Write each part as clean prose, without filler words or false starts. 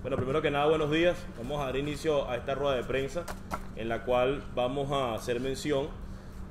Bueno, primero que nada, buenos días. Vamos a dar inicio a esta rueda de prensa en la cual vamos a hacer mención,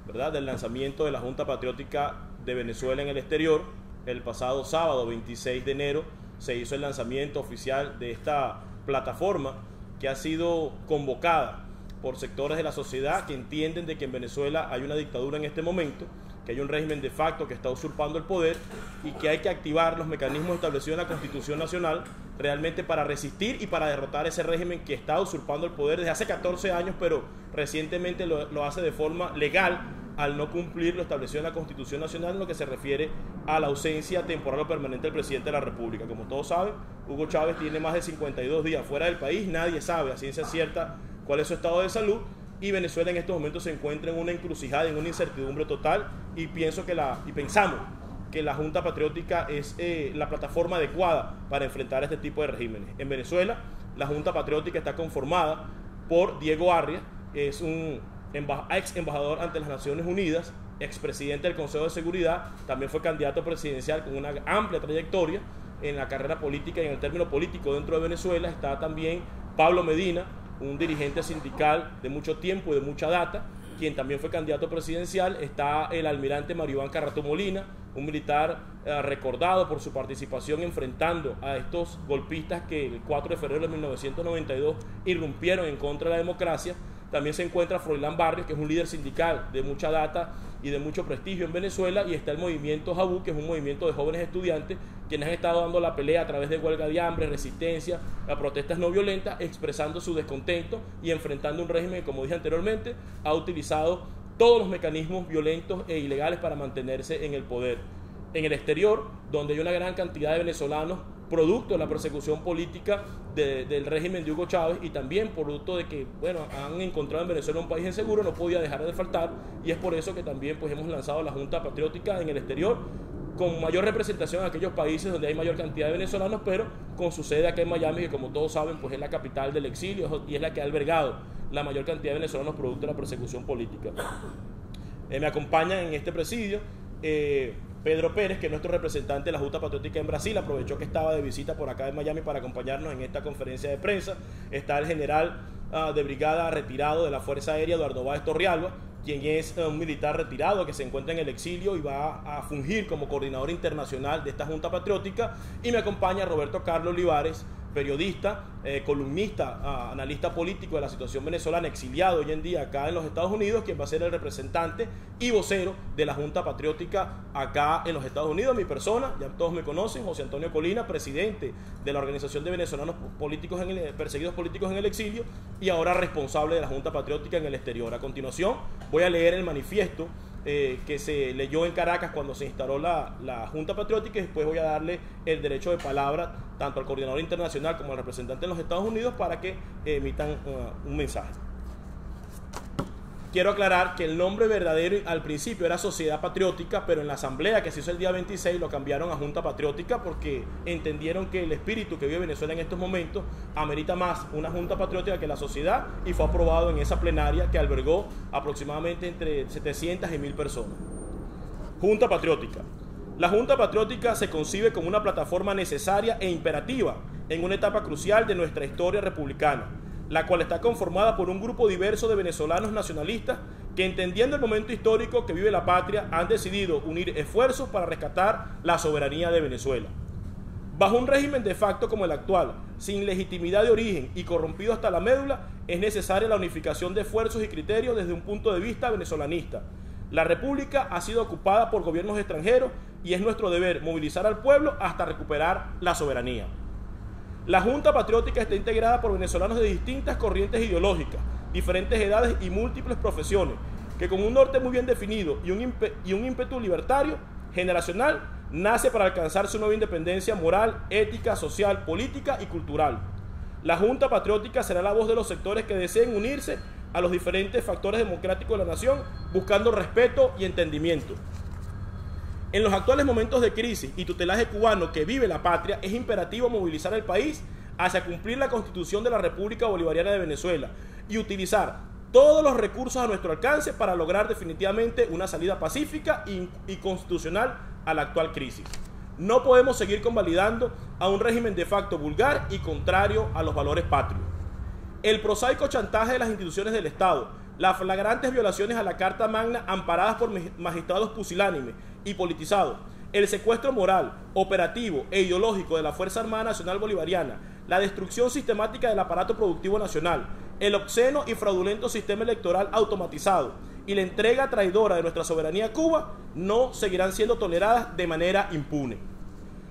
¿verdad?, del lanzamiento de la Junta Patriótica de Venezuela en el exterior. El pasado sábado 26 de enero se hizo el lanzamiento oficial de esta plataforma que ha sido convocada por sectores de la sociedad que entienden de que en Venezuela hay una dictadura en este momento, que hay un régimen de facto que está usurpando el poder y que hay que activar los mecanismos establecidos en la Constitución Nacional realmente para resistir y para derrotar ese régimen que está usurpando el poder desde hace 14 años, pero recientemente lo hace de forma legal al no cumplir lo establecido en la Constitución Nacional en lo que se refiere a la ausencia temporal o permanente del presidente de la República. Como todos saben, Hugo Chávez tiene más de 52 días fuera del país, nadie sabe a ciencia cierta cuál es su estado de salud, y Venezuela en estos momentos se encuentra en una encrucijada, en una incertidumbre total, y pensamos que la Junta Patriótica es la plataforma adecuada para enfrentar este tipo de regímenes. En Venezuela, la Junta Patriótica está conformada por Diego Arria, es un ex embajador ante las Naciones Unidas, expresidente del Consejo de Seguridad, también fue candidato presidencial con una amplia trayectoria en la carrera política y en el término político dentro de Venezuela. Está también Pablo Medina, un dirigente sindical de mucho tiempo y de mucha data, quien también fue candidato presidencial. Está el almirante Mario Iván Carrato Molina, un militar recordado por su participación enfrentando a estos golpistas que el 4 de febrero de 1992 irrumpieron en contra de la democracia. También se encuentra Froilán Barrios, que es un líder sindical de mucha data y de mucho prestigio en Venezuela, y está el movimiento Jabú, que es un movimiento de jóvenes estudiantes quienes han estado dando la pelea a través de huelga de hambre, resistencia, a protestas no violentas, expresando su descontento y enfrentando un régimen que, como dije anteriormente, ha utilizado todos los mecanismos violentos e ilegales para mantenerse en el poder. En el exterior, donde hay una gran cantidad de venezolanos producto de la persecución política del régimen de Hugo Chávez, y también producto de que, bueno, han encontrado en Venezuela un país inseguro, no podía dejar de faltar, y es por eso que también pues hemos lanzado la Junta Patriótica en el exterior, con mayor representación en aquellos países donde hay mayor cantidad de venezolanos, pero con su sede acá en Miami, que como todos saben pues es la capital del exilio y es la que ha albergado la mayor cantidad de venezolanos producto de la persecución política. Me acompaña en este presidio Pedro Pérez, que es nuestro representante de la Junta Patriótica en Brasil. Aprovechó que estaba de visita por acá en Miami para acompañarnos en esta conferencia de prensa. Está el general de brigada retirado de la Fuerza Aérea, Eduardo Báez Torrealba, quien es un militar retirado que se encuentra en el exilio y va a fungir como coordinador internacional de esta Junta Patriótica. Y me acompaña Roberto Carlos Olivares, periodista, columnista, analista político de la situación venezolana, exiliado hoy en día acá en los Estados Unidos, quien va a ser el representante y vocero de la Junta Patriótica acá en los Estados Unidos. Mi persona, ya todos me conocen, José Antonio Colina, presidente de la Organización de Venezolanos Perseguidos Políticos en el Exilio, y ahora responsable de la Junta Patriótica en el exterior. A continuación voy a leer el manifiesto que se leyó en Caracas cuando se instaló la Junta Patriótica, y después voy a darle el derecho de palabra tanto al coordinador internacional como al representante en los Estados Unidos para que emitan un mensaje. Quiero aclarar que el nombre verdadero al principio era Sociedad Patriótica, pero en la asamblea que se hizo el día 26 lo cambiaron a Junta Patriótica porque entendieron que el espíritu que vive Venezuela en estos momentos amerita más una Junta Patriótica que la sociedad, y fue aprobado en esa plenaria que albergó aproximadamente entre 700 y 1000 personas. Junta Patriótica. La Junta Patriótica se concibe como una plataforma necesaria e imperativa en una etapa crucial de nuestra historia republicana, la cual está conformada por un grupo diverso de venezolanos nacionalistas que, entendiendo el momento histórico que vive la patria, han decidido unir esfuerzos para rescatar la soberanía de Venezuela. Bajo un régimen de facto como el actual, sin legitimidad de origen y corrompido hasta la médula, es necesaria la unificación de esfuerzos y criterios desde un punto de vista venezolanista. La República ha sido ocupada por gobiernos extranjeros y es nuestro deber movilizar al pueblo hasta recuperar la soberanía. La Junta Patriótica está integrada por venezolanos de distintas corrientes ideológicas, diferentes edades y múltiples profesiones, que con un norte muy bien definido y un ímpetu libertario, generacional, nace para alcanzar su nueva independencia moral, ética, social, política y cultural. La Junta Patriótica será la voz de los sectores que deseen unirse a los diferentes factores democráticos de la nación, buscando respeto y entendimiento. En los actuales momentos de crisis y tutelaje cubano que vive la patria, es imperativo movilizar al país hacia cumplir la Constitución de la República Bolivariana de Venezuela y utilizar todos los recursos a nuestro alcance para lograr definitivamente una salida pacífica y constitucional a la actual crisis. No podemos seguir convalidando a un régimen de facto vulgar y contrario a los valores patrios. El prosaico chantaje de las instituciones del Estado, las flagrantes violaciones a la Carta Magna amparadas por magistrados pusilánimes y politizados, el secuestro moral, operativo e ideológico de la Fuerza Armada Nacional Bolivariana, la destrucción sistemática del aparato productivo nacional, el obsceno y fraudulento sistema electoral automatizado y la entrega traidora de nuestra soberanía a Cuba no seguirán siendo toleradas de manera impune.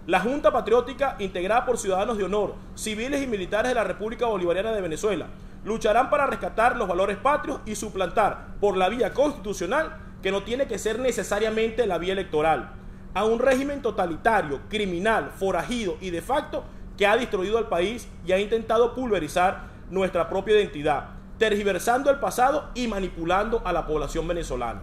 La Junta Patriótica, integrada por ciudadanos de honor, civiles y militares de la República Bolivariana de Venezuela, lucharán para rescatar los valores patrios y suplantar por la vía constitucional, que no tiene que ser necesariamente la vía electoral, a un régimen totalitario, criminal, forajido y de facto que ha destruido al país y ha intentado pulverizar nuestra propia identidad, tergiversando el pasado y manipulando a la población venezolana.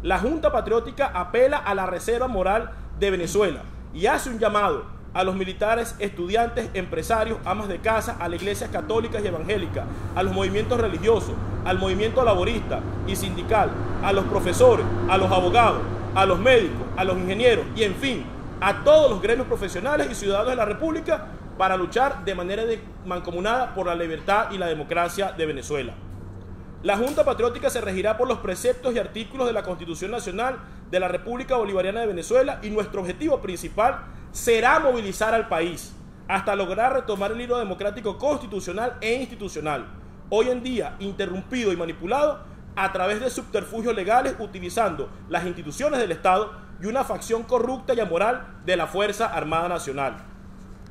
La Junta Patriótica apela a la reserva moral de Venezuela y hace un llamado a los militares, estudiantes, empresarios, amas de casa, a las iglesias católicas y evangélicas, a los movimientos religiosos, al movimiento laborista y sindical, a los profesores, a los abogados, a los médicos, a los ingenieros y, en fin, a todos los gremios profesionales y ciudadanos de la República para luchar de manera mancomunada por la libertad y la democracia de Venezuela. La Junta Patriótica se regirá por los preceptos y artículos de la Constitución Nacional de la República Bolivariana de Venezuela y nuestro objetivo principal será movilizar al país hasta lograr retomar el hilo democrático constitucional e institucional, hoy en día interrumpido y manipulado a través de subterfugios legales utilizando las instituciones del Estado y una facción corrupta y amoral de la Fuerza Armada Nacional.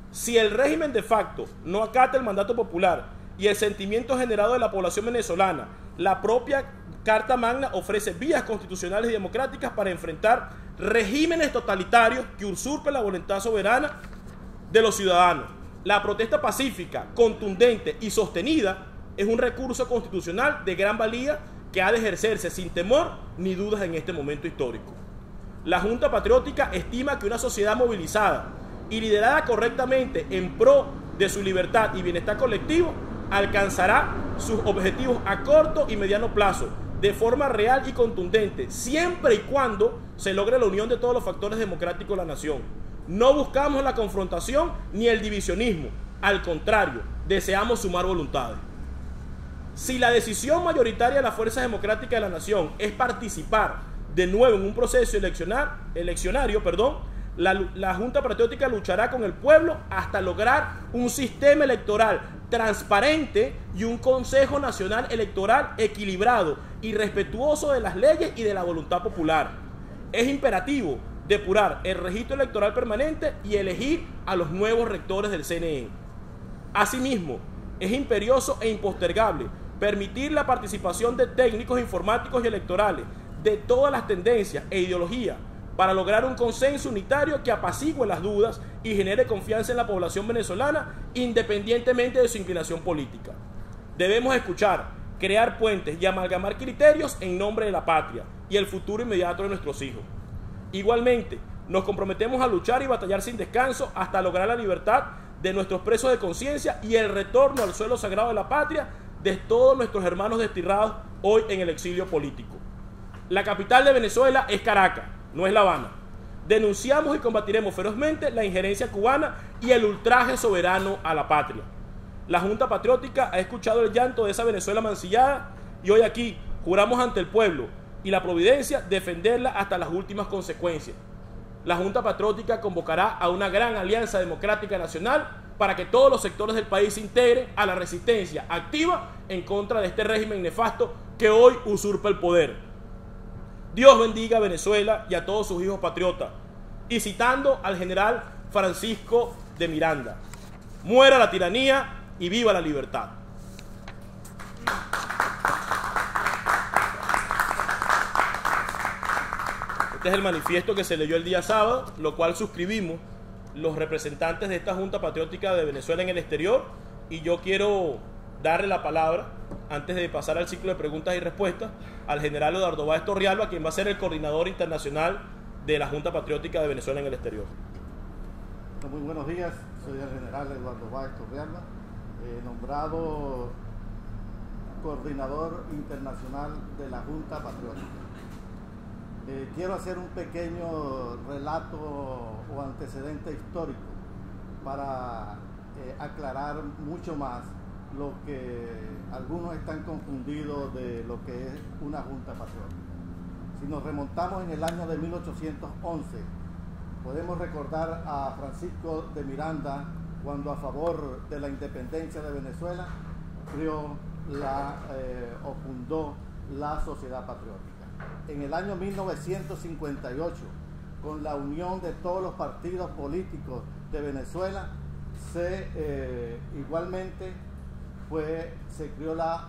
Si el régimen de facto no acata el mandato popular y el sentimiento generado de la población venezolana, la propia Carta Magna ofrece vías constitucionales y democráticas para enfrentar regímenes totalitarios que usurpen la voluntad soberana de los ciudadanos. La protesta pacífica, contundente y sostenida es un recurso constitucional de gran valía que ha de ejercerse sin temor ni dudas en este momento histórico. La Junta Patriótica estima que una sociedad movilizada y liderada correctamente en pro de su libertad y bienestar colectivo alcanzará sus objetivos a corto y mediano plazo de forma real y contundente, siempre y cuando se logre la unión de todos los factores democráticos de la nación. No buscamos la confrontación ni el divisionismo, al contrario, deseamos sumar voluntades. Si la decisión mayoritaria de las fuerzas democráticas de la nación es participar de nuevo en un proceso eleccionario, la Junta Patriótica luchará con el pueblo hasta lograr un sistema electoral transparente y un Consejo Nacional Electoral equilibrado y respetuoso de las leyes y de la voluntad popular. Es imperativo depurar el registro electoral permanente y elegir a los nuevos rectores del CNE. Asimismo, es imperioso e impostergable permitir la participación de técnicos informáticos y electorales de todas las tendencias e ideologías para lograr un consenso unitario que apacigüe las dudas y genere confianza en la población venezolana independientemente de su inclinación política. Debemos escuchar, crear puentes y amalgamar criterios en nombre de la patria y el futuro inmediato de nuestros hijos. Igualmente, nos comprometemos a luchar y batallar sin descanso hasta lograr la libertad de nuestros presos de conciencia y el retorno al suelo sagrado de la patria de todos nuestros hermanos desterrados hoy en el exilio político. La capital de Venezuela es Caracas, no es La Habana. Denunciamos y combatiremos ferozmente la injerencia cubana y el ultraje soberano a la patria. La Junta Patriótica ha escuchado el llanto de esa Venezuela mancillada y hoy aquí juramos ante el pueblo y la providencia defenderla hasta las últimas consecuencias. La Junta Patriótica convocará a una gran alianza democrática nacional para que todos los sectores del país se integren a la resistencia activa en contra de este régimen nefasto que hoy usurpa el poder. Dios bendiga a Venezuela y a todos sus hijos patriotas. Y citando al general Francisco de Miranda: muera la tiranía y viva la libertad. Este es el manifiesto que se leyó el día sábado, lo cual suscribimos los representantes de esta Junta Patriótica de Venezuela en el exterior, y yo quiero darle la palabra, antes de pasar al ciclo de preguntas y respuestas, al general Eduardo Báez Torrealba, quien va a ser el coordinador internacional de la Junta Patriótica de Venezuela en el exterior. Muy buenos días, soy el general Eduardo Báez Torrealba, nombrado coordinador internacional de la Junta Patriótica. Quiero hacer un pequeño relato o antecedente histórico para aclarar mucho más lo que algunos están confundidos de lo que es una junta patriótica. Si nos remontamos en el año de 1811, podemos recordar a Francisco de Miranda cuando, a favor de la independencia de Venezuela, creó o fundó la Sociedad Patriótica. En el año 1958, con la unión de todos los partidos políticos de Venezuela, igualmente se creó la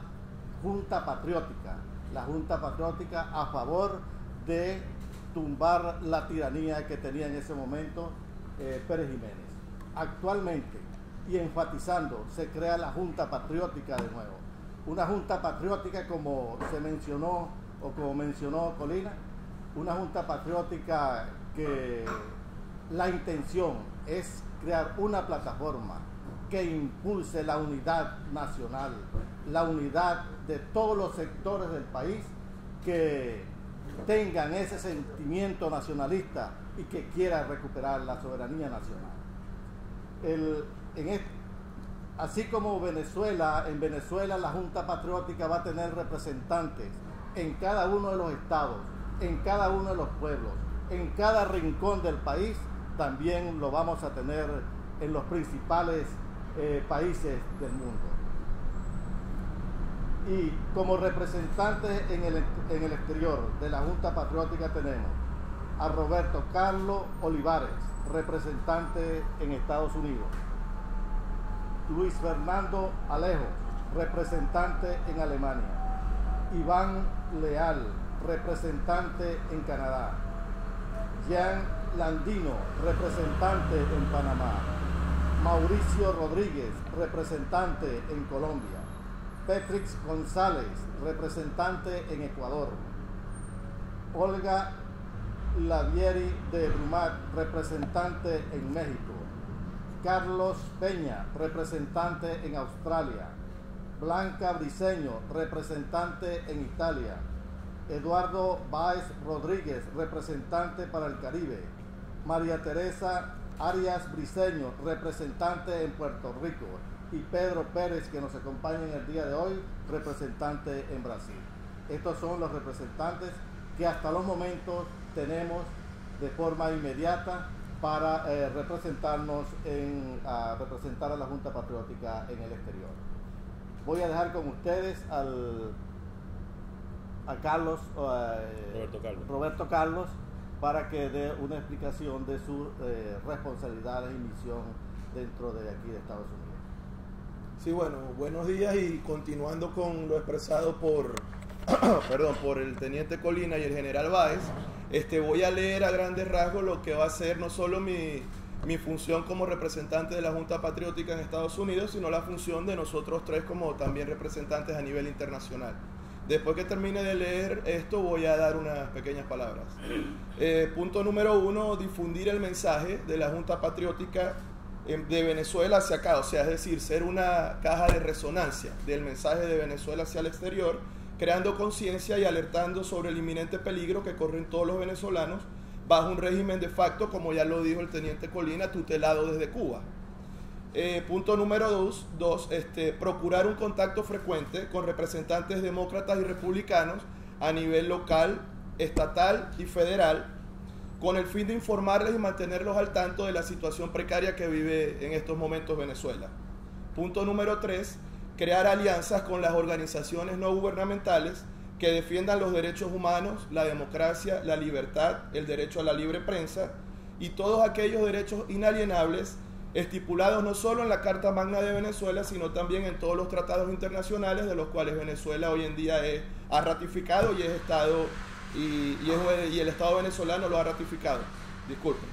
Junta Patriótica a favor de tumbar la tiranía que tenía en ese momento Pérez Jiménez. Actualmente, y enfatizando, se crea la Junta Patriótica de nuevo. Una Junta Patriótica, como se mencionó o como mencionó Colina, una Junta Patriótica que la intención es crear una plataforma que impulse la unidad nacional, la unidad de todos los sectores del país que tengan ese sentimiento nacionalista y que quieran recuperar la soberanía nacional. Así como en Venezuela la Junta Patriótica va a tener representantes en cada uno de los estados, en cada uno de los pueblos, en cada rincón del país, también lo vamos a tener en los principales países del mundo. Y como representantes en el exterior de la Junta Patriótica tenemos a Roberto Carlos Olivares, representante en Estados Unidos; Luis Fernando Alejo, representante en Alemania; Iván Leal, representante en Canadá; Jean Landino, representante en Panamá; Mauricio Rodríguez, representante en Colombia; Petrix González, representante en Ecuador; Olga Lavieri de Brumat, representante en México; Carlos Peña, representante en Australia; Blanca Briceño, representante en Italia; Eduardo Báez Rodríguez, representante para el Caribe; María Teresa Arias Briceño, representante en Puerto Rico; y Pedro Pérez, que nos acompaña en el día de hoy, representante en Brasil. Estos son los representantes que hasta los momentos tenemos de forma inmediata para representar a la Junta Patriótica en el exterior. Voy a dejar con ustedes a Roberto Carlos para que dé una explicación de sus responsabilidades y misión dentro de aquí de Estados Unidos. Sí, bueno, buenos días, y continuando con lo expresado por el teniente Colina y el general Báez, voy a leer a grandes rasgos lo que va a ser no solo mi función como representante de la Junta Patriótica en Estados Unidos, sino la función de nosotros tres como también representantes a nivel internacional. Después que termine de leer esto, voy a dar unas pequeñas palabras. Punto número 1, difundir el mensaje de la Junta Patriótica de Venezuela hacia acá, o sea, es decir, ser una caja de resonancia del mensaje de Venezuela hacia el exterior, creando conciencia y alertando sobre el inminente peligro que corren todos los venezolanos bajo un régimen de facto, como ya lo dijo el teniente Colina, tutelado desde Cuba. Punto número 2, procurar un contacto frecuente con representantes demócratas y republicanos a nivel local, estatal y federal, con el fin de informarles y mantenerlos al tanto de la situación precaria que vive en estos momentos Venezuela. Punto número 3, crear alianzas con las organizaciones no gubernamentales que defiendan los derechos humanos, la democracia, la libertad, el derecho a la libre prensa y todos aquellos derechos inalienables estipulados no solo en la Carta Magna de Venezuela, sino también en todos los tratados internacionales de los cuales Venezuela hoy en día ha ratificado y es Estado, y el Estado venezolano lo ha ratificado. Disculpen.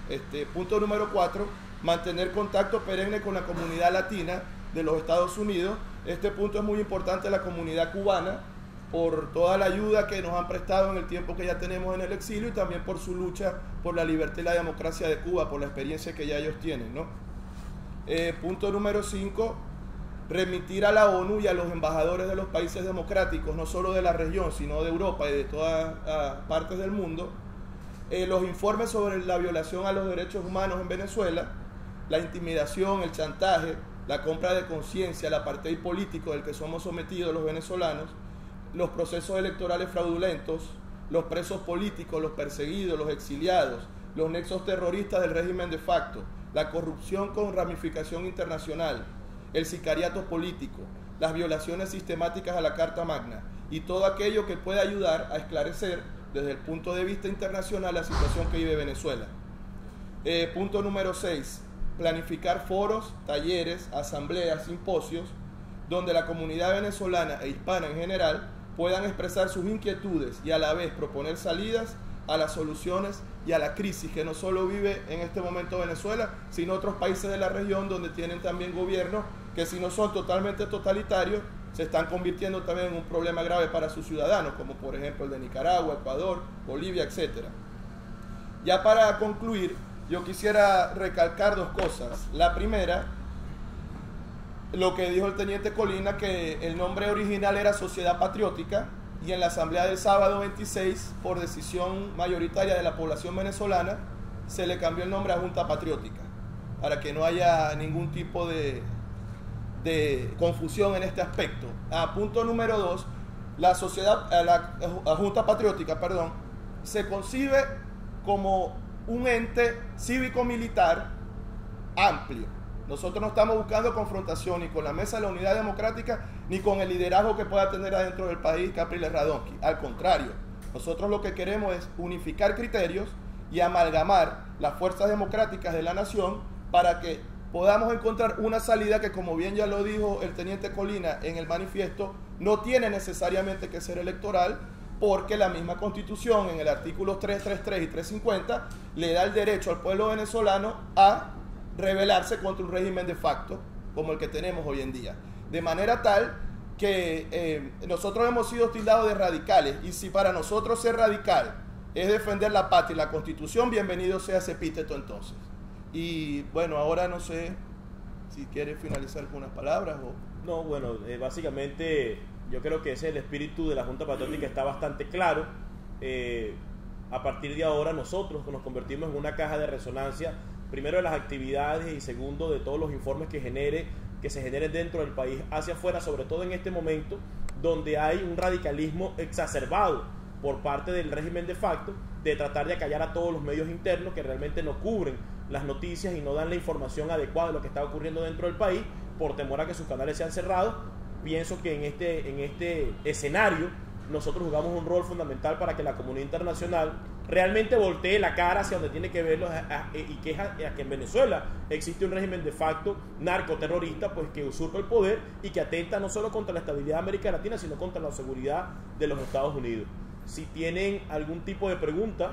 Punto número 4, mantener contacto perenne con la comunidad latina de los Estados Unidos. Este punto es muy importante, la comunidad cubana, por toda la ayuda que nos han prestado en el tiempo que ya tenemos en el exilio, y también por su lucha por la libertad y la democracia de Cuba, por la experiencia que ya ellos tienen, ¿no? Punto número 5, remitir a la ONU y a los embajadores de los países democráticos, no solo de la región, sino de Europa y de todas partes del mundo, los informes sobre la violación a los derechos humanos en Venezuela, la intimidación, el chantaje, la compra de conciencia, el apartheid político del que somos sometidos los venezolanos, los procesos electorales fraudulentos, los presos políticos, los perseguidos, los exiliados, los nexos terroristas del régimen de facto, la corrupción con ramificación internacional, el sicariato político, las violaciones sistemáticas a la Carta Magna y todo aquello que pueda ayudar a esclarecer desde el punto de vista internacional la situación que vive Venezuela. Punto número 6. Planificar foros, talleres, asambleas, simposios, donde la comunidad venezolana e hispana en general puedan expresar sus inquietudes y a la vez proponer salidas a las soluciones y a la crisis que no solo vive en este momento Venezuela, sino otros países de la región donde tienen también gobiernos que, si no son totalmente totalitarios, se están convirtiendo también en un problema grave para sus ciudadanos, como por ejemplo el de Nicaragua, Ecuador, Bolivia, etc. Ya para concluir, yo quisiera recalcar dos cosas. La primera, lo que dijo el teniente Colina, que el nombre original era Sociedad Patriótica, y en la asamblea del sábado 26, por decisión mayoritaria de la población venezolana, se le cambió el nombre a Junta Patriótica, para que no haya ningún tipo de confusión en este aspecto. Punto número 2, la Junta Patriótica, se concibe como un ente cívico-militar amplio. Nosotros no estamos buscando confrontación ni con la Mesa de la Unidad Democrática ni con el liderazgo que pueda tener adentro del país Capriles Radonsky. Al contrario, nosotros lo que queremos es unificar criterios y amalgamar las fuerzas democráticas de la nación para que podamos encontrar una salida que, como bien ya lo dijo el teniente Colina en el manifiesto, no tiene necesariamente que ser electoral, porque la misma Constitución en el artículo 333 y 350 le da el derecho al pueblo venezolano a rebelarse contra un régimen de facto como el que tenemos hoy en día. De manera tal que nosotros hemos sido tildados de radicales, y si para nosotros ser radical es defender la patria y la Constitución, bienvenido sea ese epíteto entonces. Y bueno, ahora no sé si quiere finalizar con unas palabras o... No, bueno, básicamente yo creo que ese es el espíritu de la Junta Patriótica, está bastante claro. A partir de ahora nosotros nos convertimos en una caja de resonancia, primero de las actividades y segundo de todos los informes que se generen dentro del país hacia afuera, sobre todo en este momento donde hay un radicalismo exacerbado por parte del régimen de facto de tratar de acallar a todos los medios internos que realmente no cubren las noticias y no dan la información adecuada de lo que está ocurriendo dentro del país por temor a que sus canales sean cerrados. Pienso que en este escenario nosotros jugamos un rol fundamental para que la comunidad internacional realmente voltee la cara hacia donde tiene que verlo, y que es a que en Venezuela existe un régimen de facto narcoterrorista, pues que usurpa el poder y que atenta no solo contra la estabilidad de América Latina, sino contra la seguridad de los Estados Unidos. Si tienen algún tipo de pregunta.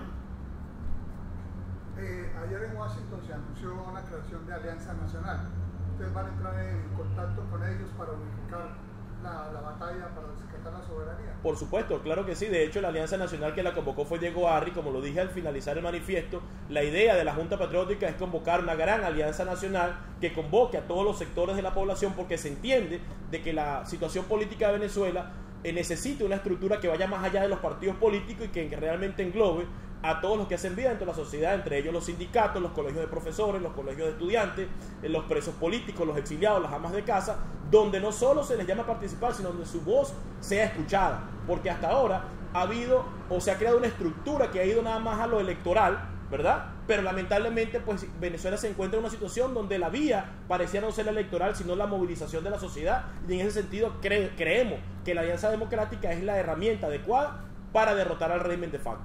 Ayer en Washington se anunció la creación de Alianza Nacional. ¿Ustedes van a entrar en contacto con ellos para unificar la batalla para rescatar la soberanía? Por supuesto, claro que sí. De hecho, la Alianza Nacional que la convocó fue Diego Arri. Como lo dije al finalizar el manifiesto, la idea de la Junta Patriótica es convocar una gran alianza nacional que convoque a todos los sectores de la población, porque se entiende de que la situación política de Venezuela necesita una estructura que vaya más allá de los partidos políticos y que realmente englobe a todos los que hacen vida dentro de la sociedad, entre ellos los sindicatos, los colegios de profesores, los colegios de estudiantes, los presos políticos, los exiliados, las amas de casa, donde no solo se les llama a participar, sino donde su voz sea escuchada, porque hasta ahora ha habido o se ha creado una estructura que ha ido nada más a lo electoral, ¿verdad? Pero lamentablemente pues Venezuela se encuentra en una situación donde la vía parecía no ser la electoral, sino la movilización de la sociedad, y en ese sentido creemos que la Alianza Democrática es la herramienta adecuada para derrotar al régimen de facto.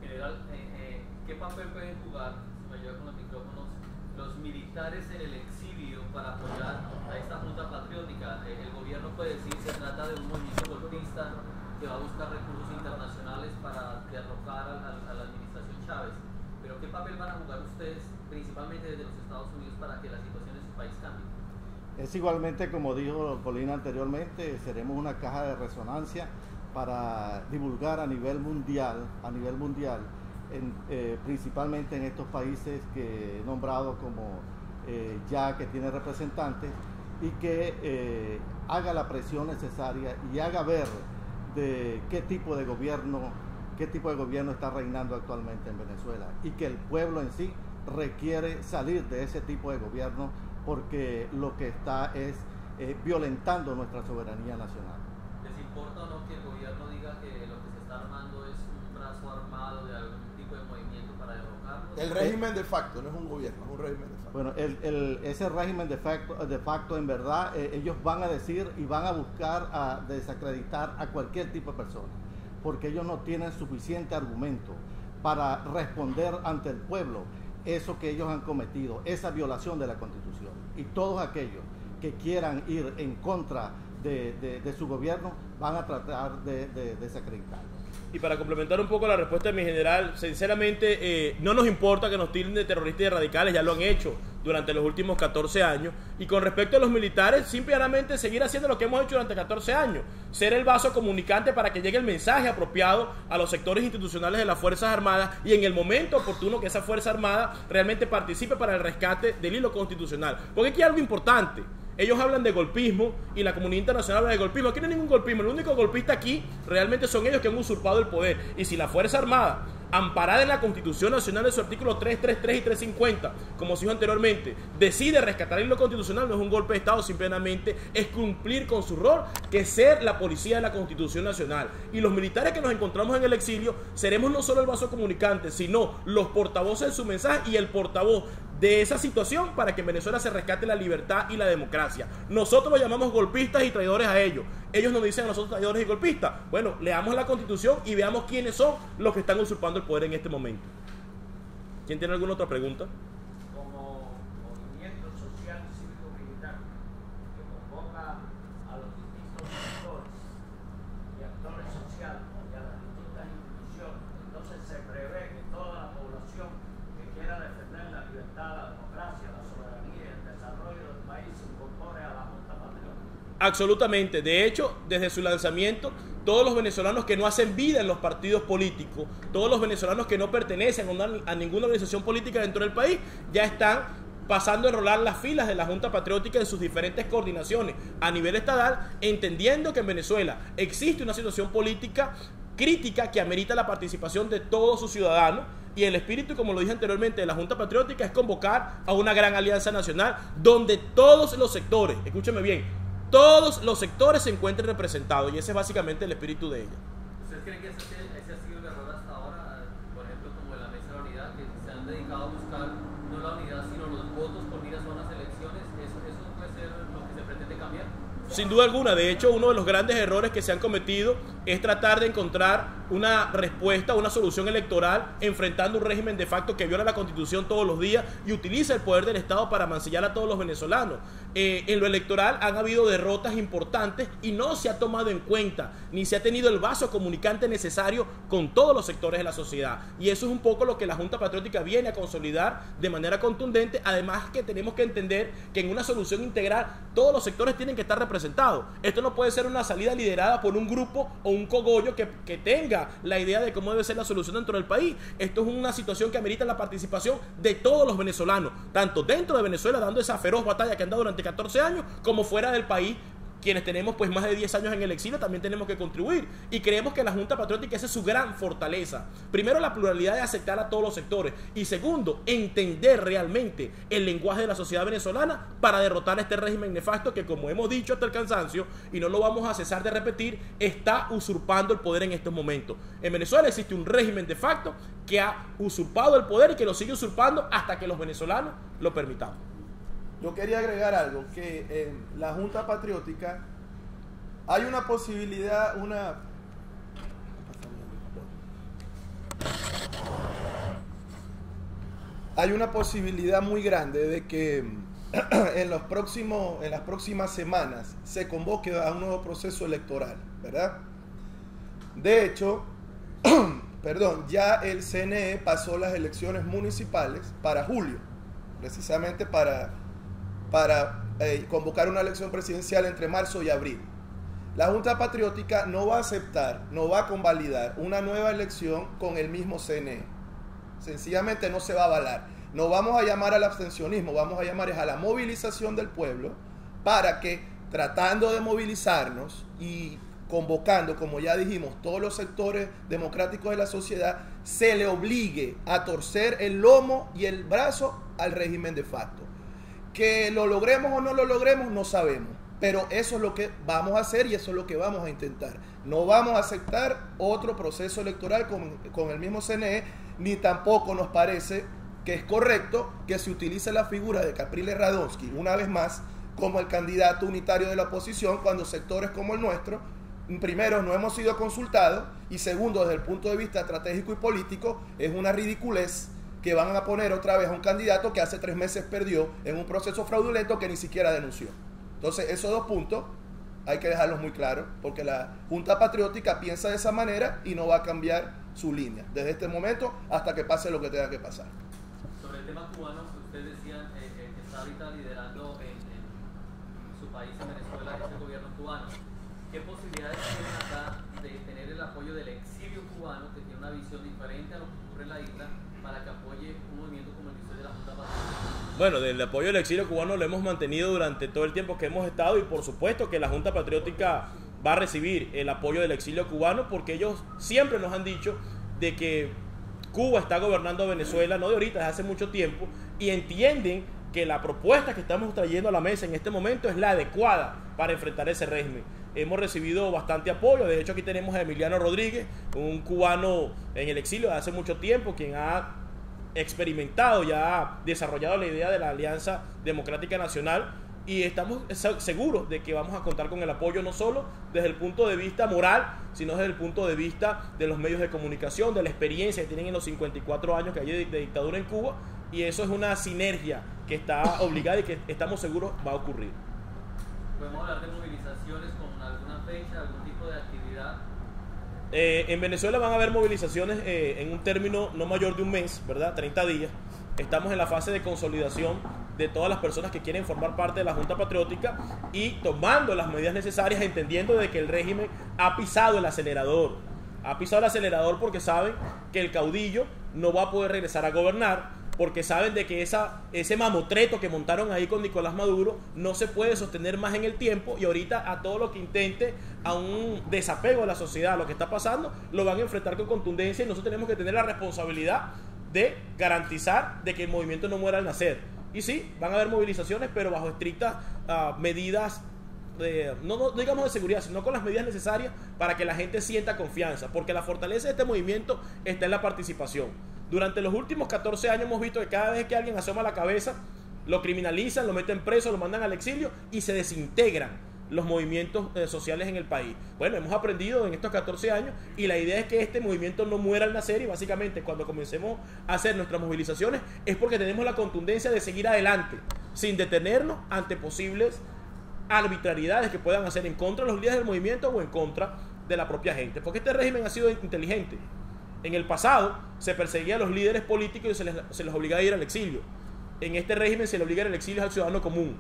General, ¿qué papel pueden jugar, si me ayuda con los micrófonos, los militares en el exilio para apoyar a esta Junta Patriótica? El gobierno puede decir que se trata de un movimiento golpista que va a buscar recursos internacionales para derrocar a la administración Chávez, pero ¿qué papel van a jugar ustedes, principalmente desde los Estados Unidos, para que la situación en su país cambie? Es igualmente, como dijo Colina anteriormente, seremos una caja de resonancia para divulgar a nivel mundial, principalmente en estos países que he nombrado como ya que tiene representantes, y que haga la presión necesaria y haga ver de qué tipo de gobierno qué tipo de gobierno está reinando actualmente en Venezuela y que el pueblo en sí requiere salir de ese tipo de gobierno porque lo que está es violentando nuestra soberanía nacional. ¿Les importa o no que el gobierno diga que lo que se está armando es un brazo armado de algún tipo de movimiento para derrocarlos? El régimen de facto, no es un gobierno, es un régimen de facto. Bueno, ese régimen de facto en verdad, ellos van a decir y van a buscar a desacreditar a cualquier tipo de persona, porque ellos no tienen suficiente argumento para responder ante el pueblo eso que ellos han cometido, esa violación de la Constitución. Y todos aquellos que quieran ir en contra de su gobierno van a tratar de desacreditarlo. Y para complementar un poco la respuesta de mi general, sinceramente no nos importa que nos tilden de terroristas y de radicales, ya lo han hecho durante los últimos 14 años. Y con respecto a los militares, simplemente seguir haciendo lo que hemos hecho durante 14 años, ser el vaso comunicante para que llegue el mensaje apropiado a los sectores institucionales de las Fuerzas Armadas y en el momento oportuno que esa Fuerza Armada realmente participe para el rescate del hilo constitucional. Porque aquí hay algo importante. Ellos hablan de golpismo y la comunidad internacional habla de golpismo. Aquí no hay ningún golpismo. El único golpista aquí realmente son ellos que han usurpado el poder. Y si la Fuerza Armada, amparada en la Constitución Nacional de su artículo 333 y 350, como se dijo anteriormente, decide rescatar el hilo constitucional, no es un golpe de Estado, simplemente es cumplir con su rol, que es ser la policía de la Constitución Nacional. Y los militares que nos encontramos en el exilio seremos no solo el vaso comunicante, sino los portavoces de su mensaje y el portavoz de esa situación para que en Venezuela se rescate la libertad y la democracia. Nosotros los llamamos golpistas y traidores a ellos. Ellos nos dicen a nosotros traidores y golpistas. Bueno, leamos la Constitución y veamos quiénes son los que están usurpando el poder en este momento. ¿Quién tiene alguna otra pregunta? Como movimiento social cívico-militar que convoca a los distintos sectores y actores sociales y a las distintas instituciones, entonces se prevé que toda la población que quiera defender la libertad, la democracia, la soberanía y el desarrollo del país se incorpore a la Junta Patriótica. Absolutamente. De hecho, desde su lanzamiento, todos los venezolanos que no hacen vida en los partidos políticos, todos los venezolanos que no pertenecen a ninguna organización política dentro del país, ya están pasando a enrolar las filas de la Junta Patriótica en sus diferentes coordinaciones a nivel estatal, entendiendo que en Venezuela existe una situación política crítica que amerita la participación de todos sus ciudadanos. Y el espíritu, como lo dije anteriormente, de la Junta Patriótica es convocar a una gran alianza nacional donde todos los sectores, escúcheme bien, todos los sectores se encuentren representados, y ese es básicamente el espíritu de ella. ¿Ustedes creen que ese ha sido el error hasta ahora? Por ejemplo, como en la mesa de la unidad, que se han dedicado a buscar no la unidad, sino los votos por miras a unas elecciones. ¿Eso puede ser lo que se pretende cambiar? Sin duda alguna. De hecho, uno de los grandes errores que se han cometido es tratar de encontrar una respuesta, una solución electoral enfrentando un régimen de facto que viola la Constitución todos los días y utiliza el poder del Estado para mancillar a todos los venezolanos. En lo electoral han habido derrotas importantes y no se ha tomado en cuenta ni se ha tenido el vaso comunicante necesario con todos los sectores de la sociedad, y eso es un poco lo que la Junta Patriótica viene a consolidar de manera contundente. Además que tenemos que entender que en una solución integral todos los sectores tienen que estar representados. Esto no puede ser una salida liderada por un grupo o un cogollo que tenga la idea de cómo debe ser la solución dentro del país. Esto es una situación que amerita la participación de todos los venezolanos, tanto dentro de Venezuela, dando esa feroz batalla que han dado durante 14 años, como fuera del país. Quienes tenemos pues más de 10 años en el exilio también tenemos que contribuir, y creemos que la Junta Patriótica, esa es su gran fortaleza. Primero, la pluralidad de aceptar a todos los sectores, y segundo, entender realmente el lenguaje de la sociedad venezolana para derrotar a este régimen nefasto que, como hemos dicho hasta el cansancio y no lo vamos a cesar de repetir, está usurpando el poder en estos momentos. En Venezuela existe un régimen de facto que ha usurpado el poder y que lo sigue usurpando hasta que los venezolanos lo permitamos. Yo quería agregar algo, que en la Junta Patriótica hay una posibilidad, hay una posibilidad muy grande de que en las próximas semanas se convoque a un nuevo proceso electoral, ¿verdad? De hecho, ya el CNE pasó las elecciones municipales para julio, precisamente para convocar una elección presidencial entre marzo y abril. La Junta Patriótica no va a aceptar, no va a convalidar una nueva elección con el mismo CNE. Sencillamente no se va a avalar. No vamos a llamar al abstencionismo, vamos a llamar a la movilización del pueblo para que, tratando de movilizarnos y convocando, como ya dijimos, todos los sectores democráticos de la sociedad, se le obligue a torcer el lomo y el brazo al régimen de facto. Que lo logremos o no lo logremos, no sabemos. Pero eso es lo que vamos a hacer y eso es lo que vamos a intentar. No vamos a aceptar otro proceso electoral con el mismo CNE, ni tampoco nos parece que es correcto que se utilice la figura de Capriles Radonsky, una vez más, como el candidato unitario de la oposición, cuando sectores como el nuestro, primero, no hemos sido consultados, y segundo, desde el punto de vista estratégico y político, es una ridiculez que van a poner otra vez a un candidato que hace 3 meses perdió en un proceso fraudulento que ni siquiera denunció. Entonces, esos 2 puntos hay que dejarlos muy claros, porque la Junta Patriótica piensa de esa manera y no va a cambiar su línea, desde este momento hasta que pase lo que tenga que pasar. Sobre el tema cubano, ustedes decían que está ahorita liderando en su país, en Venezuela, este gobierno cubano. ¿Qué posibilidades tienen acá de tener el apoyo del exilio cubano, que tiene una visión diferente a lo que ocurre en la isla, para que apoye un movimiento como el que de la Junta Patriótica? Bueno, del apoyo del exilio cubano lo hemos mantenido durante todo el tiempo que hemos estado, y por supuesto que la Junta Patriótica va a recibir el apoyo del exilio cubano, porque ellos siempre nos han dicho de que Cuba está gobernando a Venezuela, no de ahorita, desde hace mucho tiempo, y entienden que la propuesta que estamos trayendo a la mesa en este momento es la adecuada para enfrentar ese régimen. Hemos recibido bastante apoyo. De hecho, aquí tenemos a Emiliano Rodríguez, un cubano en el exilio de hace mucho tiempo, quien ha experimentado, ya ha desarrollado la idea de la Alianza Democrática Nacional, y estamos seguros de que vamos a contar con el apoyo, no solo desde el punto de vista moral, sino desde el punto de vista de los medios de comunicación, de la experiencia que tienen en los 54 años que hay de dictadura en Cuba, y eso es una sinergia que está obligada y que estamos seguros va a ocurrir. ¿Podemos hablar de movilizaciones con alguna fecha, algún tipo de actividad? En Venezuela van a haber movilizaciones en un término no mayor de un mes, ¿verdad? 30 días. Estamos en la fase de consolidación de todas las personas que quieren formar parte de la Junta Patriótica y tomando las medidas necesarias, entendiendo de que el régimen ha pisado el acelerador. Ha pisado el acelerador porque saben que el caudillo no va a poder regresar a gobernar, porque saben de que ese mamotreto que montaron ahí con Nicolás Maduro no se puede sostener más en el tiempo, y ahorita a todo lo que intente a un desapego de la sociedad, lo que está pasando, lo van a enfrentar con contundencia, y nosotros tenemos que tener la responsabilidad de garantizar de que el movimiento no muera al nacer. Y sí, van a haber movilizaciones, pero bajo estrictas medidas, no digamos de seguridad, sino con las medidas necesarias para que la gente sienta confianza, porque la fortaleza de este movimiento está en la participación. Durante los últimos 14 años hemos visto que cada vez que alguien asoma la cabeza, lo criminalizan, lo meten preso, lo mandan al exilio y se desintegran los movimientos sociales en el país. Bueno, hemos aprendido en estos 14 años, y la idea es que este movimiento no muera al nacer, y básicamente cuando comencemos a hacer nuestras movilizaciones es porque tenemos la contundencia de seguir adelante sin detenernos ante posibles arbitrariedades que puedan hacer en contra de los líderes del movimiento o en contra de la propia gente, porque este régimen ha sido inteligente. En el pasado se perseguía a los líderes políticos y se les obligaba a ir al exilio. En este régimen se le obliga al exilio al ciudadano común,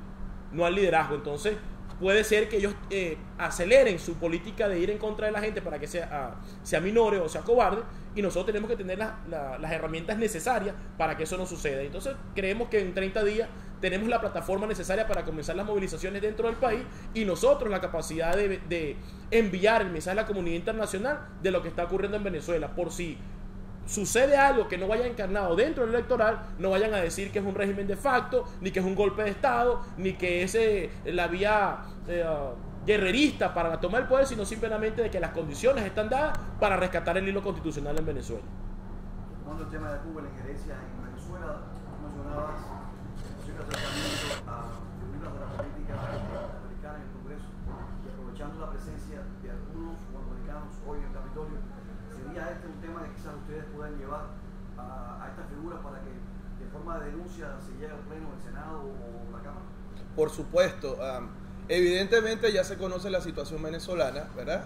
no al liderazgo. Entonces puede ser que ellos aceleren su política de ir en contra de la gente para que sea minore o sea cobarde, y nosotros tenemos que tener las herramientas necesarias para que eso no suceda. Entonces creemos que en 30 días tenemos la plataforma necesaria para comenzar las movilizaciones dentro del país, y nosotros la capacidad de enviar el mensaje a la comunidad internacional de lo que está ocurriendo en Venezuela, por si sucede algo que no vaya encarnado dentro del electoral, no vayan a decir que es un régimen de facto, ni que es un golpe de Estado, ni que es la vía guerrerista para tomar el poder, sino simplemente de que las condiciones están dadas para rescatar el hilo constitucional en Venezuela. Tomando el tema de Cuba, la injerencia en Venezuela, mencionabas el posible acercamiento a figuras de la política americana en el Congreso, y aprovechando la presencia de algunos norteamericanos hoy en el Capitolio, ¿sería este un tema que quizás ustedes puedan llevar a estas figuras para que de forma de denuncia se llegue al Pleno del Senado o la Cámara? Por supuesto. Evidentemente ya se conoce la situación venezolana, ¿verdad?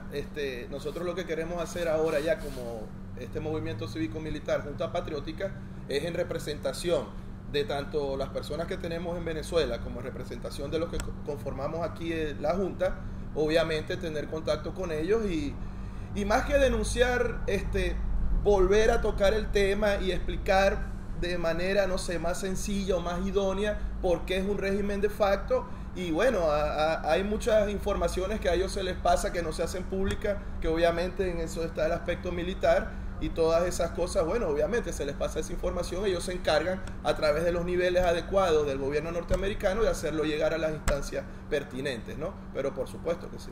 Nosotros lo que queremos hacer ahora, ya como este movimiento cívico-militar, Junta Patriótica, es en representación de tanto las personas que tenemos en Venezuela como en representación de los que conformamos aquí la Junta, obviamente tener contacto con ellos y más que denunciar, volver a tocar el tema y explicar de manera, no sé, más sencilla o más idónea por qué es un régimen de facto, Y bueno, hay muchas informaciones que a ellos se les pasa que no se hacen públicas, que obviamente en eso está el aspecto militar y todas esas cosas, bueno, obviamente se les pasa esa información, ellos se encargan a través de los niveles adecuados del gobierno norteamericano de hacerlo llegar a las instancias pertinentes, ¿no? Pero por supuesto que sí.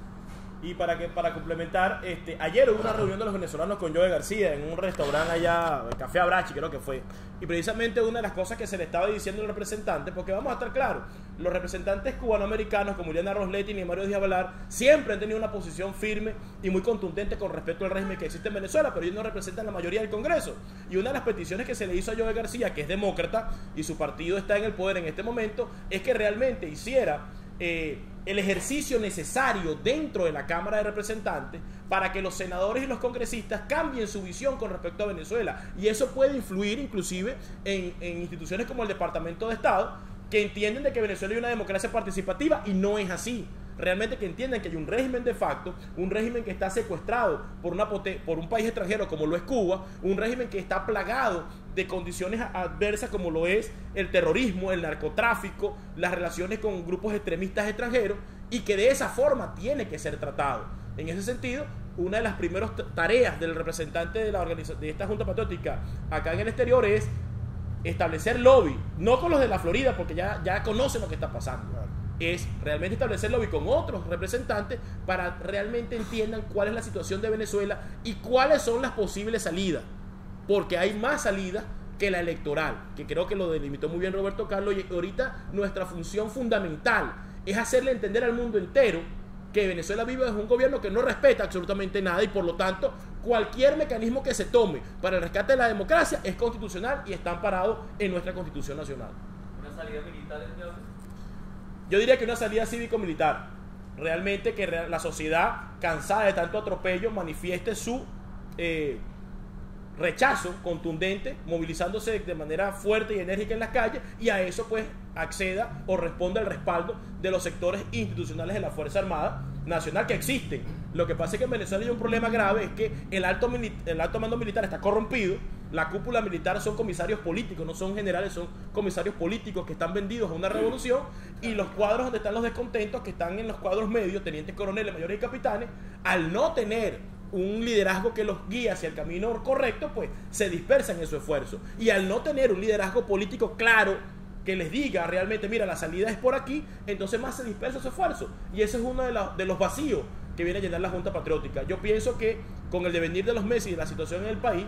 Y para complementar, ayer hubo una reunión de los venezolanos con Joe García en un restaurante allá, el Café Abrachi creo que fue, y precisamente una de las cosas que se le estaba diciendo al representante, porque vamos a estar claros, los representantes cubanoamericanos como Ileana Rosletti y Mario Díaz Valar siempre han tenido una posición firme y muy contundente con respecto al régimen que existe en Venezuela, pero ellos no representan la mayoría del Congreso, y una de las peticiones que se le hizo a Joe García, que es demócrata y su partido está en el poder en este momento, es que realmente hiciera el ejercicio necesario dentro de la Cámara de Representantes para que los senadores y los congresistas cambien su visión con respecto a Venezuela, y eso puede influir inclusive en instituciones como el Departamento de Estado, que entienden de que Venezuela es una democracia participativa y no es así. Realmente que entiendan que hay un régimen de facto, un régimen que está secuestrado por un país extranjero como lo es Cuba, un régimen que está plagado de condiciones adversas como lo es el terrorismo, el narcotráfico, las relaciones con grupos extremistas extranjeros, y que de esa forma tiene que ser tratado. En ese sentido, una de las primeras tareas del representante de esta Junta Patriótica acá en el exterior es establecer lobby, no con los de la Florida, porque ya conocen lo que está pasando. Es realmente establecer lobby con otros representantes para realmente entiendan cuál es la situación de Venezuela y cuáles son las posibles salidas, porque hay más salidas que la electoral, que creo que lo delimitó muy bien Roberto Carlos, y ahorita nuestra función fundamental es hacerle entender al mundo entero que Venezuela vive bajo un gobierno que no respeta absolutamente nada, y por lo tanto cualquier mecanismo que se tome para el rescate de la democracia es constitucional y está amparado en nuestra Constitución Nacional. ¿Una salida militar entonces? Yo diría que una salida cívico-militar. Realmente que la sociedad, cansada de tanto atropello, manifieste su rechazo contundente, movilizándose de manera fuerte y enérgica en las calles, y a eso pues acceda o responda el respaldo de los sectores institucionales de la Fuerza Armada Nacional que existen. Lo que pasa es que en Venezuela hay un problema grave, es que el alto mando militar está corrompido. La cúpula militar son comisarios políticos, no son generales, son comisarios políticos que están vendidos a una revolución, y los cuadros donde están los descontentos, que están en los cuadros medios, tenientes coroneles, mayores y capitanes, al no tener un liderazgo que los guía hacia el camino correcto, pues se dispersan en su esfuerzo, y al no tener un liderazgo político claro que les diga realmente, mira, la salida es por aquí, entonces más se dispersa su esfuerzo, y ese es uno de los vacíos que viene a llenar la Junta Patriótica. Yo pienso que con el devenir de los meses y de la situación en el país,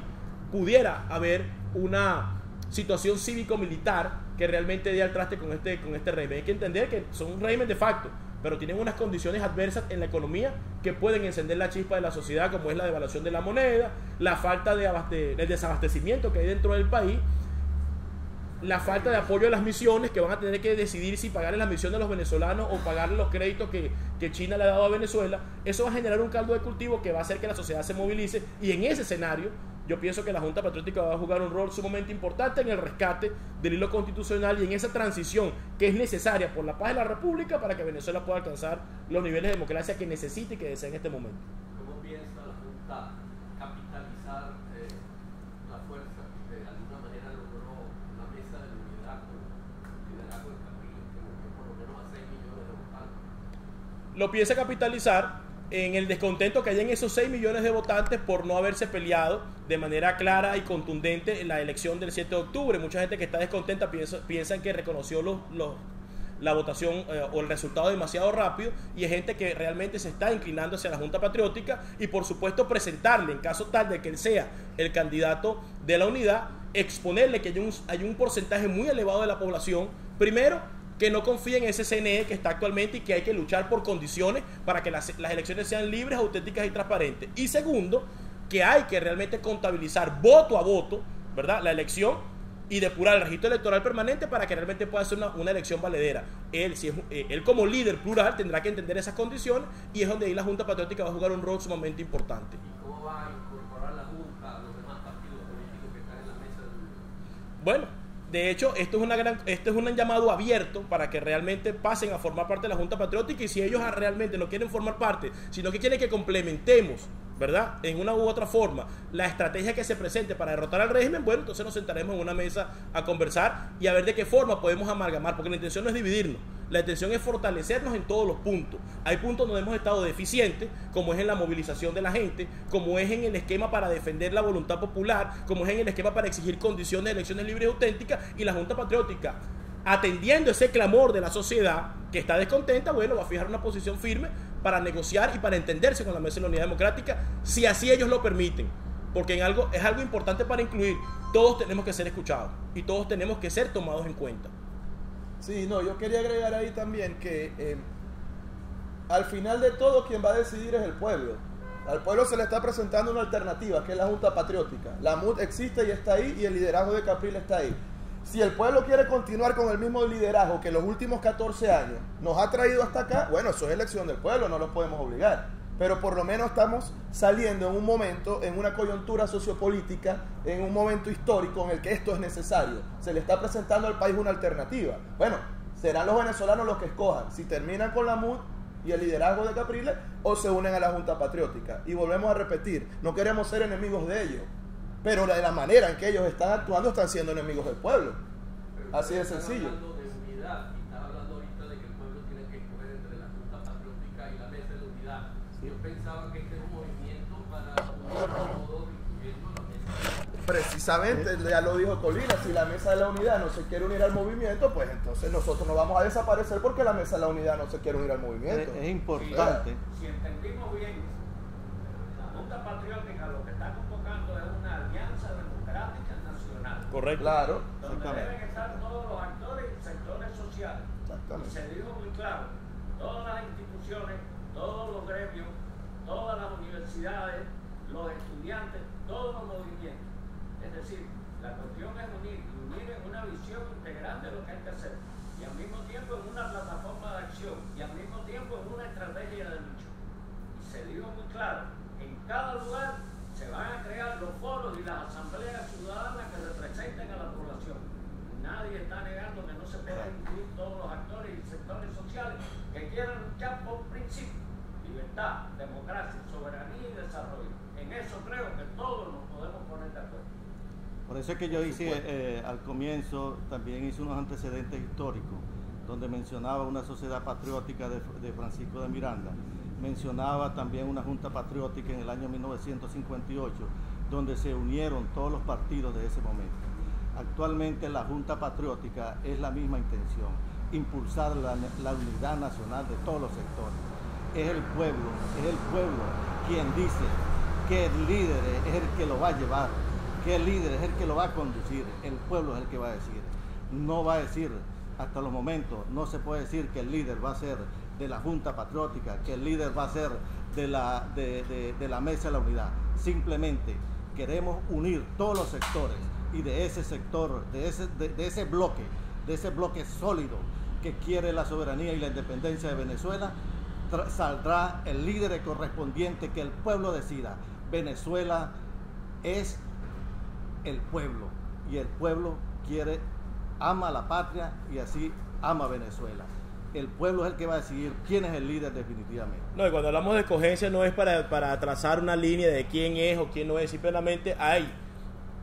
pudiera haber una situación cívico-militar que realmente dé al traste con este régimen. Hay que entender que son un régimen de facto, pero tienen unas condiciones adversas en la economía que pueden encender la chispa de la sociedad, como es la devaluación de la moneda, la falta el desabastecimiento que hay dentro del país, la falta de apoyo a las misiones, que van a tener que decidir si pagarle las misiones a los venezolanos o pagarle los créditos que China le ha dado a Venezuela. Eso va a generar un caldo de cultivo que va a hacer que la sociedad se movilice, y en ese escenario yo pienso que la Junta Patriótica va a jugar un rol sumamente importante en el rescate del hilo constitucional y en esa transición que es necesaria por la paz de la República para que Venezuela pueda alcanzar los niveles de democracia que necesita y que desea en este momento. ¿Cómo piensa la Junta capitalizar la fuerza? De alguna manera logró una mesa de liderazgo del Cabildo, que por lo menos a 6 millones de votantes. Lo piensa capitalizar en el descontento que hay en esos 6 millones de votantes por no haberse peleado de manera clara y contundente en la elección del 7 de octubre. Mucha gente que está descontenta piensan que reconoció la votación o el resultado demasiado rápido, y hay gente que realmente se está inclinando hacia la Junta Patriótica, y por supuesto presentarle, en caso tal de que él sea el candidato de la unidad, exponerle que hay un porcentaje muy elevado de la población, primero, que no confía en ese CNE que está actualmente y que hay que luchar por condiciones para que las elecciones sean libres, auténticas y transparentes. Y segundo, que hay que realmente contabilizar voto a voto, ¿verdad?, la elección, y depurar el registro electoral permanente para que realmente pueda ser una elección valedera. Él como líder plural tendrá que entender esas condiciones, y es donde ahí la Junta Patriótica va a jugar un rol sumamente importante. ¿Y cómo va a incorporar la Junta a los demás partidos políticos que están en la mesa del... Bueno, de hecho, esto es un llamado abierto para que realmente pasen a formar parte de la Junta Patriótica, y si ellos realmente no quieren formar parte, sino que quieren que complementemos, ¿verdad?, en una u otra forma, la estrategia que se presente para derrotar al régimen, bueno, entonces nos sentaremos en una mesa a conversar y a ver de qué forma podemos amalgamar, porque la intención no es dividirnos, La intención es fortalecernos en todos los puntos. Hay puntos donde hemos estado deficientes, como es en la movilización de la gente, como es en el esquema para defender la voluntad popular, como es en el esquema para exigir condiciones de elecciones libres y auténticas, y la Junta Patriótica, atendiendo ese clamor de la sociedad que está descontenta, bueno, va a fijar una posición firme para negociar y para entenderse con la Mesa de la Unidad Democrática, si así ellos lo permiten. Porque es algo importante para incluir. Todos tenemos que ser escuchados y todos tenemos que ser tomados en cuenta. Sí, no, yo quería agregar ahí también que al final de todo quien va a decidir es el pueblo. Al pueblo se le está presentando una alternativa, que es la Junta Patriótica. La MUD existe y está ahí, y el liderazgo de Capriles está ahí. Si el pueblo quiere continuar con el mismo liderazgo que los últimos 14 años nos ha traído hasta acá, bueno, eso es elección del pueblo, no lo podemos obligar. Pero por lo menos estamos saliendo en un momento, en una coyuntura sociopolítica, en un momento histórico en el que esto es necesario. Se le está presentando al país una alternativa. Bueno, serán los venezolanos los que escojan si terminan con la MUD y el liderazgo de Capriles o se unen a la Junta Patriótica. Y volvemos a repetir, no queremos ser enemigos de ellos, pero de la manera en que ellos están actuando están siendo enemigos del pueblo. Así de sencillo. Hablando de unidad, y estás hablando ahorita de que el pueblo tiene que escoger entre la Junta Patriótica y la Mesa de la Unidad. Yo pensaba que este era un movimiento para unir a todos, incluyendo la Mesa. Precisamente, ya lo dijo Colina, si la Mesa de la Unidad no se quiere unir al movimiento, pues entonces nosotros no vamos a desaparecer porque la Mesa de la Unidad no se quiere unir al movimiento. Es importante. Si entendimos bien, la Junta Patriótica lo que está convocando es una alianza democrática nacional. Correcto. Claro. Donde deben estar todos los actores y sectores sociales. Exactamente. Y se dijo muy claro, todas las instituciones, todos los gremios, todas las universidades, los estudiantes, todos los movimientos. Es decir, la cuestión es unir en una visión integral de lo que hay que hacer, y al mismo tiempo en una plataforma de acción, y al mismo tiempo en una estrategia de lucha. Y se dijo muy claro, en cada lugar se van a crear los foros y las asambleas ciudadanas que representen a la población. Nadie está negando que no se pueden incluir todos los actores y sectores sociales que quieran luchar por principios: libertad, democracia, soberanía y desarrollo. En eso creo que todos nos podemos poner de acuerdo. Por eso es que yo hice, al comienzo, también hice unos antecedentes históricos, donde mencionaba una sociedad patriótica de Francisco de Miranda, mencionaba también una junta patriótica en el año 1958, donde se unieron todos los partidos de ese momento. Actualmente la Junta Patriótica es la misma intención, impulsar la unidad nacional de todos los sectores. Es el pueblo quien dice que el líder es el que lo va a llevar, que el líder es el que lo va a conducir, el pueblo es el que va a decir. No va a decir, hasta los momentos, no se puede decir que el líder va a ser de la Junta Patriótica, que el líder va a ser de la Mesa de la Unidad. Simplemente queremos unir todos los sectores, y de ese sector, de ese bloque sólido que quiere la soberanía y la independencia de Venezuela, saldrá el líder correspondiente que el pueblo decida. Venezuela es el pueblo, y el pueblo ama la patria y así ama Venezuela. El pueblo es el que va a decidir quién es el líder definitivamente. No, y cuando hablamos de escogencia no es para trazar una línea de quién es o quién no es, simplemente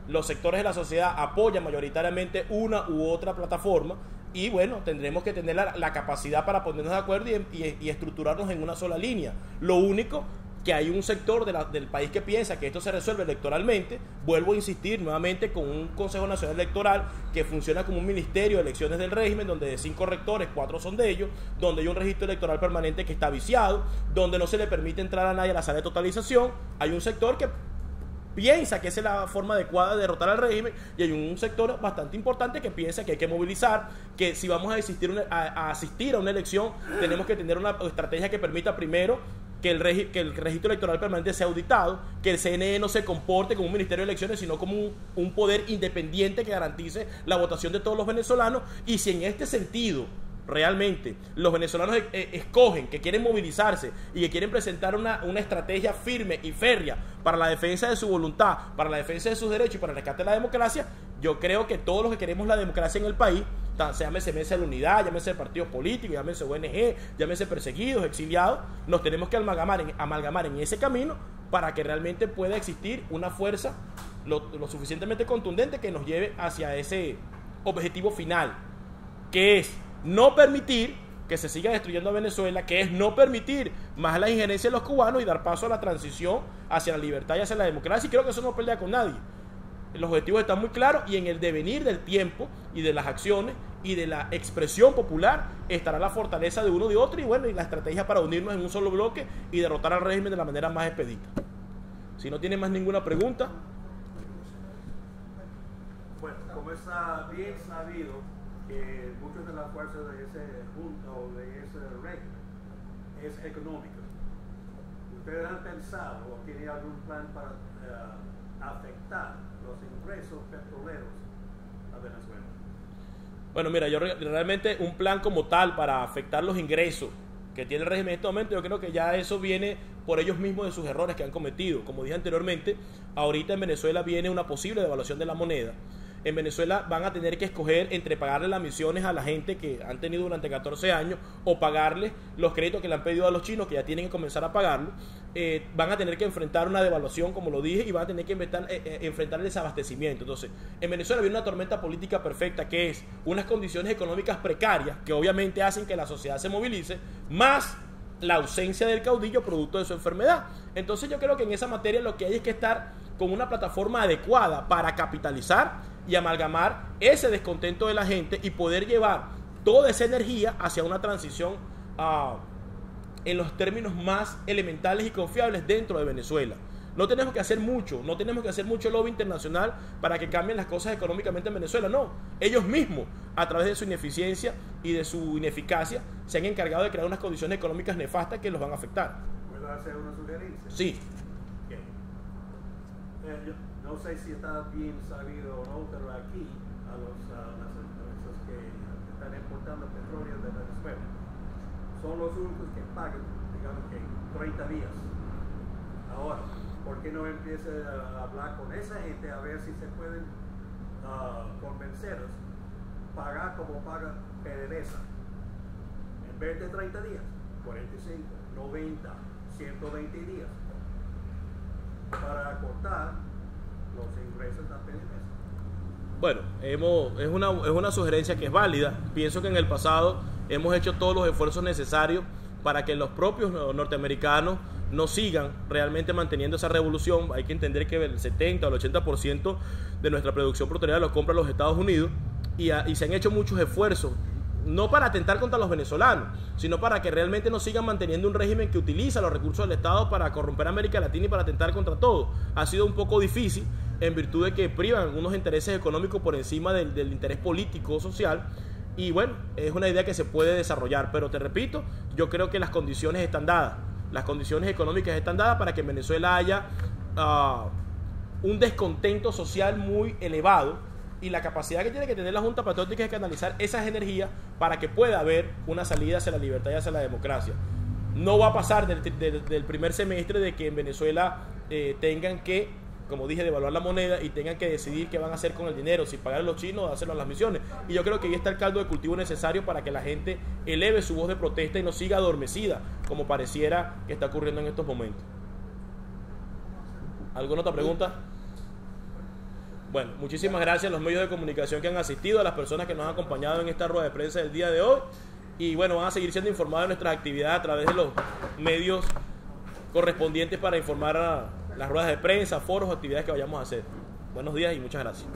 los sectores de la sociedad apoyan mayoritariamente una u otra plataforma, y bueno, tendremos que tener la capacidad para ponernos de acuerdo y estructurarnos en una sola línea. Lo único que hay un sector del país que piensa que esto se resuelve electoralmente. Vuelvo a insistir nuevamente con un Consejo Nacional Electoral que funciona como un ministerio de elecciones del régimen, donde de 5 rectores, 4 son de ellos, donde hay un registro electoral permanente que está viciado, donde no se le permite entrar a nadie a la sala de totalización. Hay un sector que piensa que esa es la forma adecuada de derrotar al régimen, y hay un sector bastante importante que piensa que hay que movilizar, que si vamos a asistir a una elección tenemos que tener una estrategia que permita primero que el registro electoral permanente sea auditado, que el CNE no se comporte como un ministerio de elecciones, sino como un poder independiente que garantice la votación de todos los venezolanos. Y si en este sentido realmente los venezolanos escogen que quieren movilizarse y que quieren presentar una estrategia firme y férrea para la defensa de su voluntad, para la defensa de sus derechos y para el rescate de la democracia, yo creo que todos los que queremos la democracia en el país, llámese Mesa de la Unidad, llámese partidos políticos, llámese ONG, llámese perseguidos, exiliados, nos tenemos que amalgamar en ese camino para que realmente pueda existir una fuerza lo suficientemente contundente que nos lleve hacia ese objetivo final, que es no permitir que se siga destruyendo a Venezuela, que es no permitir más la injerencia de los cubanos y dar paso a la transición hacia la libertad y hacia la democracia. Y creo que eso no pelea con nadie. Los objetivos están muy claros y en el devenir del tiempo y de las acciones y de la expresión popular estará la fortaleza de uno y de otro y bueno, y la estrategia para unirnos en un solo bloque y derrotar al régimen de la manera más expedita. Si no tiene más ninguna pregunta. Bueno, como está bien sabido que muchas de las fuerzas de ese junta o de ese régimen es económica, ¿ustedes han pensado o tienen algún plan para afectar los ingresos petroleros a Venezuela? Bueno, mira, yo realmente un plan como tal para afectar los ingresos que tiene el régimen en este momento, yo creo que ya eso viene por ellos mismos de sus errores que han cometido. Como dije anteriormente, ahorita en Venezuela viene una posible devaluación de la moneda. En Venezuela van a tener que escoger entre pagarle las misiones a la gente que han tenido durante 14 años o pagarles los créditos que le han pedido a los chinos, que ya tienen que comenzar a pagarlo. Van a tener que enfrentar una devaluación, como lo dije, y van a tener que enfrentar el desabastecimiento. Entonces, en Venezuela viene una tormenta política perfecta, que es unas condiciones económicas precarias, que obviamente hacen que la sociedad se movilice, más la ausencia del caudillo producto de su enfermedad. Entonces yo creo que en esa materia lo que hay es que estar con una plataforma adecuada para capitalizar y amalgamar ese descontento de la gente y poder llevar toda esa energía hacia una transición en los términos más elementales y confiables dentro de Venezuela. No tenemos que hacer mucho, no tenemos que hacer mucho lobby internacional para que cambien las cosas económicamente en Venezuela, no. Ellos mismos, a través de su ineficiencia y de su ineficacia, se han encargado de crear unas condiciones económicas nefastas que los van a afectar. ¿Puedo hacer una sugerencia? Sí. Okay. Yo no sé si está bien sabido o no, pero aquí a las empresas que están importando petróleo de Venezuela son los únicos que pagan, digamos que 30 días. Ahora, ¿por qué no empieza a hablar con esa gente a ver si se pueden convencerlos pagar como paga PDVSA? En vez de 30 días, 45, 90, 120 días para acortar los ingresos a PDVSA. Bueno, es una sugerencia que es válida. Pienso que en el pasado hemos hecho todos los esfuerzos necesarios para que los propios norteamericanos no sigan realmente manteniendo esa revolución. Hay que entender que el 70 o el 80% de nuestra producción petrolera lo compran los Estados Unidos y se han hecho muchos esfuerzos, no para atentar contra los venezolanos, sino para que realmente no sigan manteniendo un régimen que utiliza los recursos del Estado para corromper a América Latina y para atentar contra todo. Ha sido un poco difícil en virtud de que privan unos intereses económicos por encima del interés político o social. Y bueno, es una idea que se puede desarrollar, pero te repito, yo creo que las condiciones están dadas. Las condiciones económicas están dadas para que en Venezuela haya un descontento social muy elevado, y la capacidad que tiene que tener la Junta Patriótica es canalizar esas energías para que pueda haber una salida hacia la libertad y hacia la democracia. No va a pasar del primer semestre de que en Venezuela tengan que, como dije, devaluar la moneda y tengan que decidir qué van a hacer con el dinero, si pagar a los chinos o hacerlo a las misiones. Y yo creo que ahí está el caldo de cultivo necesario para que la gente eleve su voz de protesta y no siga adormecida, como pareciera que está ocurriendo en estos momentos. ¿Alguna otra pregunta? Bueno, muchísimas gracias a los medios de comunicación que han asistido, a las personas que nos han acompañado en esta rueda de prensa del día de hoy. Y bueno, van a seguir siendo informados de nuestras actividades a través de los medios correspondientes para informar a las ruedas de prensa, foros o actividades que vayamos a hacer. Buenos días y muchas gracias.